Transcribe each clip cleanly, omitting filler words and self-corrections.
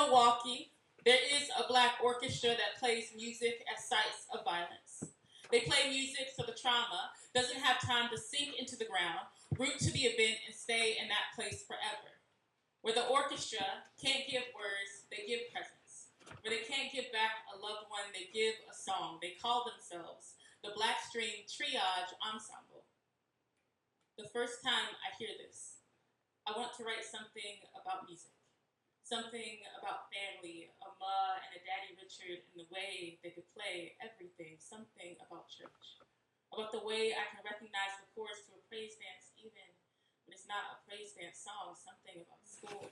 Milwaukee, there is a black orchestra that plays music at sites of violence. They play music so the trauma doesn't have time to sink into the ground, root to the event, and stay in that place forever. Where the orchestra can't give words, they give presence. Where they can't give back a loved one, they give a song. They call themselves the Black String Triage Ensemble. The first time I hear this, I want to write something about music. Something about family, a ma and a daddy Richard, and the way they could play everything. Something about church. About the way I can recognize the chorus to a praise dance even when it's not a praise dance song. Something about school.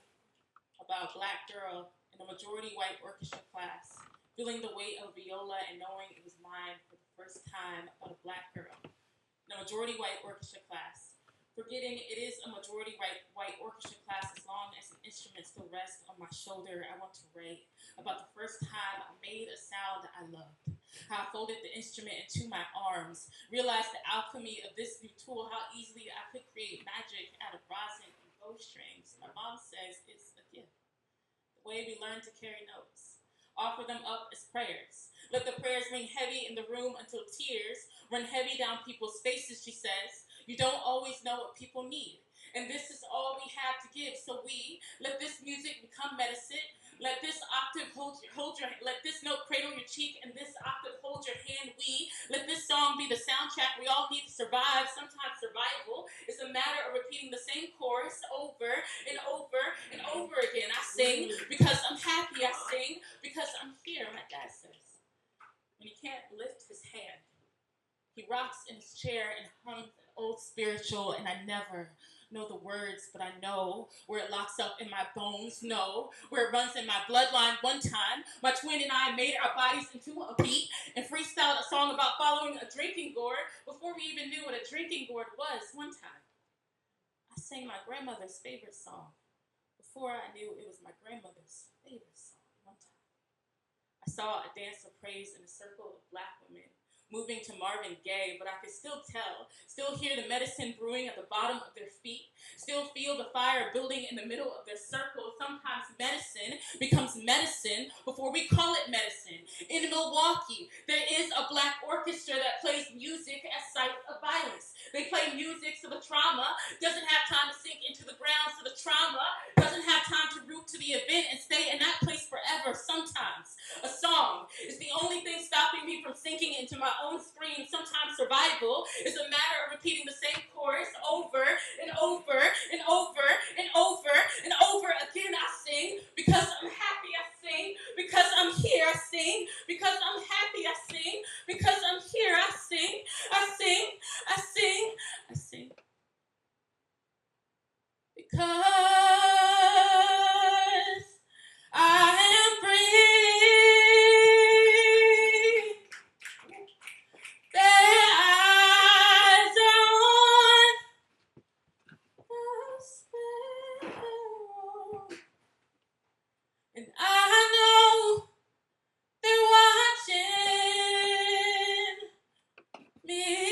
About a black girl in a majority white orchestra class, feeling the weight of viola and knowing it was mine for the first time. About a black girl in a majority white orchestra class, forgetting it is a majority white orchestra class as long as an instrument still rests on my shoulder. I want to write about the first time I made a sound that I loved. How I folded the instrument into my arms, realized the alchemy of this new tool, how easily I could create magic out of rosin and bowstrings. My mom says it's a gift. The way we learn to carry notes. Offer them up as prayers. Let the prayers ring heavy in the room until tears run heavy down people's faces, she says. You don't always know what people need. And this is all we have to give. So we let this music become medicine. Let this octave hold your let this note cradle your cheek and this octave hold your hand. We let this song be the soundtrack we all need to survive. Sometimes survival is a matter of repeating the same chorus over and over and over again. I sing because I'm happy. I sing because I'm here. My dad says when he can't lift his hand, he rocks in his chair and hums an old spiritual, and I never know the words, but I know where it locks up in my bones, know where it runs in my bloodline. One time, my twin and I made our bodies into a beat and freestyled a song about following a drinking gourd before we even knew what a drinking gourd was. One time, I sang my grandmother's favorite song before I knew it was my grandmother's favorite song. One time, I saw a dance of praise in a circle of black women moving to Marvin Gaye, but I could still tell, still hear the medicine brewing at the bottom of their feet, still feel the fire building in the middle of their circle. Sometimes medicine becomes medicine before we call it medicine. In Milwaukee, there is a black orchestra that plays music at sites of violence. They play music so the trauma doesn't have time to sink into the ground, so the trauma doesn't have time to root to the event and stay in that place forever. Sometimes a song is the only thing stopping me from sinking into my own scream. Sometimes survival is a matter of repeating the same chorus over and over and over and over and over again. I sing because I'm happy. I sing because I'm here. I sing because I'm happy. I sing because I'm here. I sing. I sing. I sing. I sing because I am free. Their eyes are on the sparrow, and I know they're watching me.